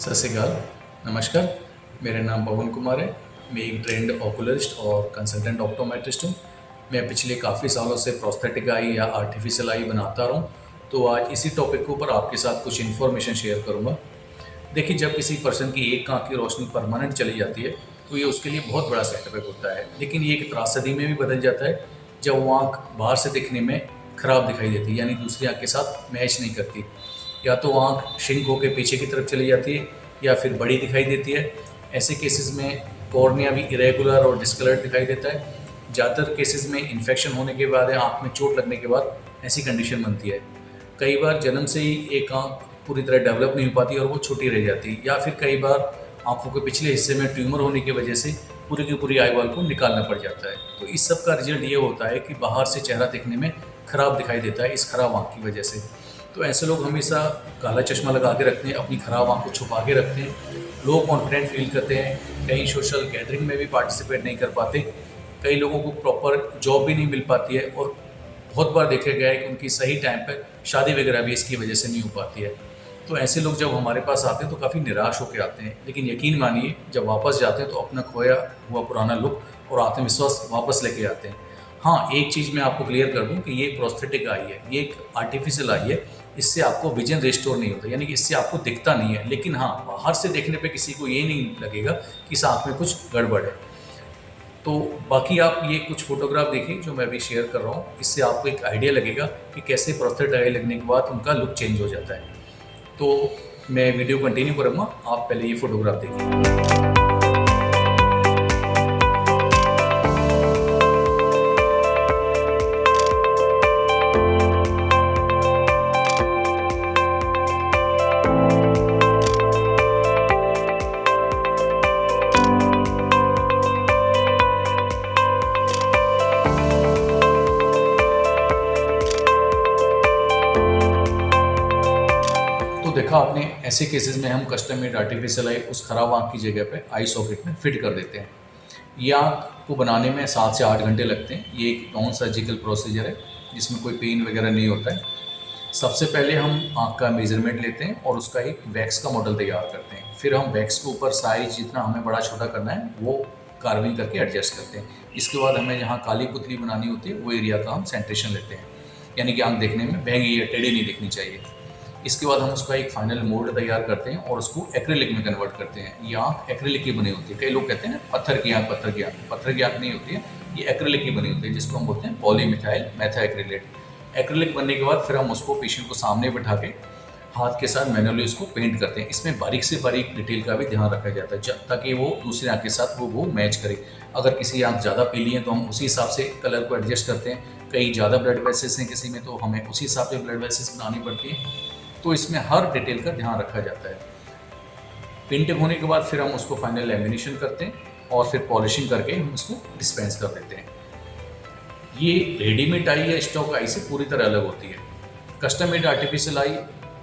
सत श्रीकाल, नमस्कार। मेरा नाम पवन कुमार है। मैं एक ट्रेंड ओकुलरिस्ट और कंसल्टेंट ऑप्टोमेट्रिस्ट हूँ। मैं पिछले काफ़ी सालों से प्रोस्थेटिक आई या आर्टिफिशियल आई बनाता रहा हूँ। तो आज इसी टॉपिक के ऊपर आपके साथ कुछ इन्फॉर्मेशन शेयर करूँगा। देखिए, जब किसी पर्सन की एक आँख की रोशनी परमानेंट चली जाती है तो ये उसके लिए बहुत बड़ा सेटबैक होता है। लेकिन ये एक त्रासदी में भी बदल जाता है जब वो आँख बाहर से दिखने में ख़राब दिखाई देती है, यानी दूसरी आँख के साथ मैच नहीं करती। या तो आँख श्रिंक होकर पीछे की तरफ चली जाती है या फिर बड़ी दिखाई देती है। ऐसे केसेस में कॉर्निया भी इरेगुलर और डिस्कलर्ड दिखाई देता है। ज़्यादातर केसेस में इन्फेक्शन होने के बाद या आँख में चोट लगने के बाद ऐसी कंडीशन बनती है। कई बार जन्म से ही एक आँख पूरी तरह डेवलप नहीं हो पाती और वो छोटी रह जाती है, या फिर कई बार आँखों के पिछले हिस्से में ट्यूमर होने की वजह से पूरी की पूरी आई बॉल को निकालना पड़ जाता है। तो इस सब का रिजल्ट ये होता है कि बाहर से चेहरा दिखने में ख़राब दिखाई देता है इस ख़राब आँख की वजह से। तो ऐसे लोग हमेशा काला चश्मा लगा के रखते हैं, अपनी ख़राब आँख को छुपा के रखते हैं, लो कॉन्फिडेंट फील करते हैं, कहीं सोशल गैदरिंग में भी पार्टिसिपेट नहीं कर पाते। कई लोगों को प्रॉपर जॉब भी नहीं मिल पाती है और बहुत बार देखा गया है कि उनकी सही टाइम पर शादी वगैरह भी इसकी वजह से नहीं हो पाती है। तो ऐसे लोग जब हमारे पास आते हैं तो काफ़ी निराश होकर आते हैं, लेकिन यकीन मानिए जब वापस जाते हैं तो अपना खोया हुआ पुराना लुक और आत्मविश्वास वापस लेके आते हैं। हाँ, एक चीज़ मैं आपको क्लियर कर दूं कि ये प्रोस्थेटिक आई है, ये एक आर्टिफिशियल आई है। इससे आपको विजन रिस्टोर नहीं होता, यानी कि इससे आपको दिखता नहीं है। लेकिन हाँ, बाहर से देखने पे किसी को ये नहीं लगेगा कि इस आँख में कुछ गड़बड़ है। तो बाकी आप ये कुछ फोटोग्राफ देखिए जो मैं अभी शेयर कर रहा हूँ, इससे आपको एक आइडिया लगेगा कि कैसे प्रोस्थेटिक आई लगने के बाद उनका लुक चेंज हो जाता है। तो मैं वीडियो कंटिन्यू करूँगा, आप पहले ये फोटोग्राफ देखिए। तो देखा आपने, ऐसे केसेस में हम कस्टम मेड आर्टिफिशियल आई उस खराब आँख की जगह पे आई सॉकेट में फिट कर देते हैं। ये आँख को बनाने में 7 से 8 घंटे लगते हैं। ये एक नॉन सर्जिकल प्रोसीजर है जिसमें कोई पेन वगैरह नहीं होता है। सबसे पहले हम आँख का मेजरमेंट लेते हैं और उसका एक वैक्स का मॉडल तैयार करते हैं। फिर हम वैक्स के ऊपर साइज जितना हमें बड़ा छोटा करना है वो कार्विंग करके एडजस्ट करते हैं। इसके बाद हमें जहाँ काली पुतली बनानी होती है वो एरिया का हम सेंट्रेशन लेते हैं, यानी कि आँख देखने में बहंगी या टेढ़ी नहीं दिखनी चाहिए। इसके बाद हम उसका एक फाइनल मोल्ड तैयार करते हैं और उसको एक्रिलिक में कन्वर्ट करते हैं। ये आँख एक्रिलिक की बनी होती है। कई लोग कहते हैं पत्थर की आँख, पत्थर की आँख। पत्थर की आँख नहीं होती है, ये एक्रिलिक की बनी होती है, जिसको हम बोलते हैं पॉलीमिथाइल मेथाक्रिलेट। एक्रिलिक बनने के बाद फिर हम उसको पेशेंट को सामने बिठा के हाथ के साथ मैनुअली उसको पेंट करते हैं। इसमें बारीक से बारीक डिटेल का भी ध्यान रखा जाता है ताकि वो दूसरी आँख के साथ वो मैच करे। अगर किसी आँख ज़्यादा पीली है तो हम उसी हिसाब से कलर को एडजस्ट करते हैं। कई ज़्यादा ब्लड वेसल्स हैं किसी में, तो हमें उसी हिसाब से ब्लड वेसल्स बनानी पड़ती है। तो इसमें हर डिटेल का ध्यान रखा जाता है। पेंटिंग होने के बाद फिर हम उसको फाइनल लैमिनेशन करते हैं और फिर पॉलिशिंग करके हम उसको डिस्पेंस कर देते हैं। ये रेडीमेड आई या स्टॉक आई से पूरी तरह अलग होती है। कस्टम मेड आर्टिफिशियल आई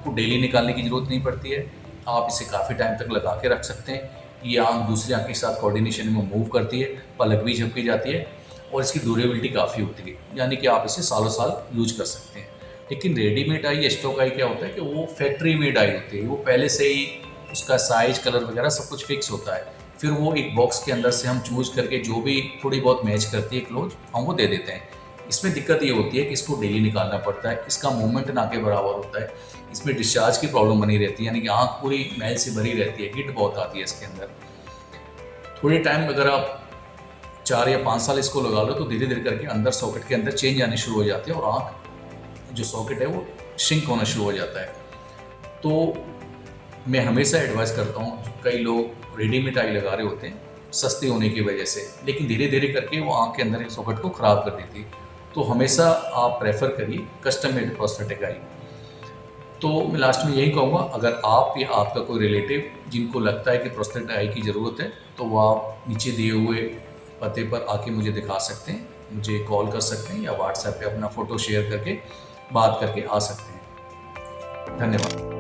को डेली निकालने की ज़रूरत नहीं पड़ती है। आप इसे काफ़ी टाइम तक लगा के रख सकते हैं। ये आँख दूसरी आँख के साथ कोऑर्डिनेशन में मूव करती है, पलक भी झपकी जाती है और इसकी ड्यूरेबिलिटी काफ़ी होती है, यानी कि आप इसे सालों साल यूज कर सकते हैं। लेकिन रेडीमेड आई या स्टॉक आई क्या होता है कि वो फैक्ट्री मेड आई होती है। वो पहले से ही उसका साइज, कलर वगैरह सब कुछ फिक्स होता है। फिर वो एक बॉक्स के अंदर से हम चूज करके जो भी थोड़ी बहुत मैच करती है क्लोज, हम वो दे देते हैं। इसमें दिक्कत ये होती है कि इसको डेली निकालना पड़ता है, इसका मूवमेंट ना के बराबर होता है, इसमें डिस्चार्ज की प्रॉब्लम बनी रहती है, यानी कि आँख पूरी मैल से भरी रहती है, हीट बहुत आती है इसके अंदर। थोड़े टाइम अगर आप 4 या 5 साल इसको लगा लो तो धीरे धीरे करके अंदर सॉकेट के अंदर चेंज आने शुरू हो जाती है और आँख जो सॉकेट है वो श्रिंक होना शुरू हो जाता है। तो मैं हमेशा एडवाइस करता हूँ, कई लोग रेडीमेड आई लगा रहे होते हैं सस्ती होने की वजह से, लेकिन धीरे धीरे करके वो आँख के अंदर के सॉकेट को ख़राब कर देती है। तो हमेशा आप प्रेफर करिए कस्टम मेड प्रोस्थेटिक आई। तो मैं लास्ट में यही कहूँगा, अगर आप या आपका कोई रिलेटिव जिनको लगता है कि प्रोस्थेटिक आई की ज़रूरत है तो वो आप नीचे दिए हुए पते पर आके मुझे दिखा सकते हैं, मुझे कॉल कर सकते हैं या व्हाट्सएप पे अपना फ़ोटो शेयर करके बात करके आ सकते हैं। धन्यवाद।